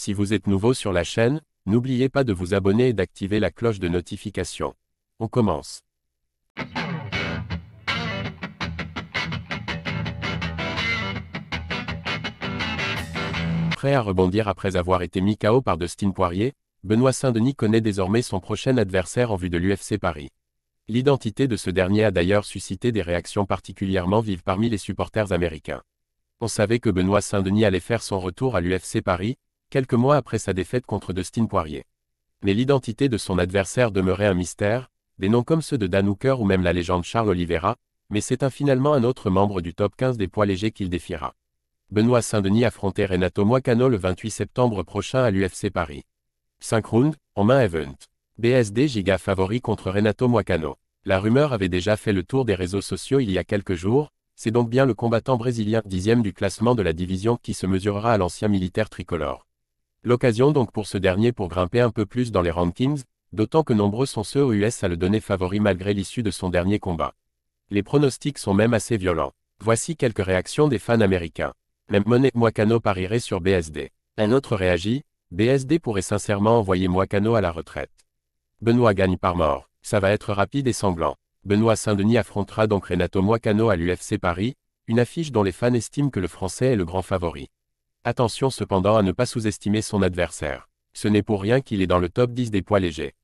Si vous êtes nouveau sur la chaîne, n'oubliez pas de vous abonner et d'activer la cloche de notification. On commence. Prêt à rebondir après avoir été mis KO par Dustin Poirier, Benoît Saint-Denis connaît désormais son prochain adversaire en vue de l'UFC Paris. L'identité de ce dernier a d'ailleurs suscité des réactions particulièrement vives parmi les supporters américains. On savait que Benoît Saint-Denis allait faire son retour à l'UFC Paris, quelques mois après sa défaite contre Dustin Poirier. Mais l'identité de son adversaire demeurait un mystère, des noms comme ceux de Dan Hooker ou même la légende Charles Oliveira, mais c'est finalement un autre membre du top 15 des poids légers qu'il défiera. Benoît Saint-Denis affrontait Renato Moicano le 28 septembre prochain à l'UFC Paris. 5 rounds, en main event. BSD giga favori contre Renato Moicano. La rumeur avait déjà fait le tour des réseaux sociaux il y a quelques jours, c'est donc bien le combattant brésilien 10e du classement de la division qui se mesurera à l'ancien militaire tricolore. L'occasion donc pour ce dernier pour grimper un peu plus dans les rankings, d'autant que nombreux sont ceux aux US à le donner favori malgré l'issue de son dernier combat. Les pronostics sont même assez violents. Voici quelques réactions des fans américains. Même Moicano parierait sur BSD. Un autre réagit, BSD pourrait sincèrement envoyer Moicano à la retraite. Benoît gagne par mort. Ça va être rapide et sanglant. Benoît Saint-Denis affrontera donc Renato Moicano à l'UFC Paris, une affiche dont les fans estiment que le Français est le grand favori. Attention cependant à ne pas sous-estimer son adversaire. Ce n'est pour rien qu'il est dans le top 10 des poids légers.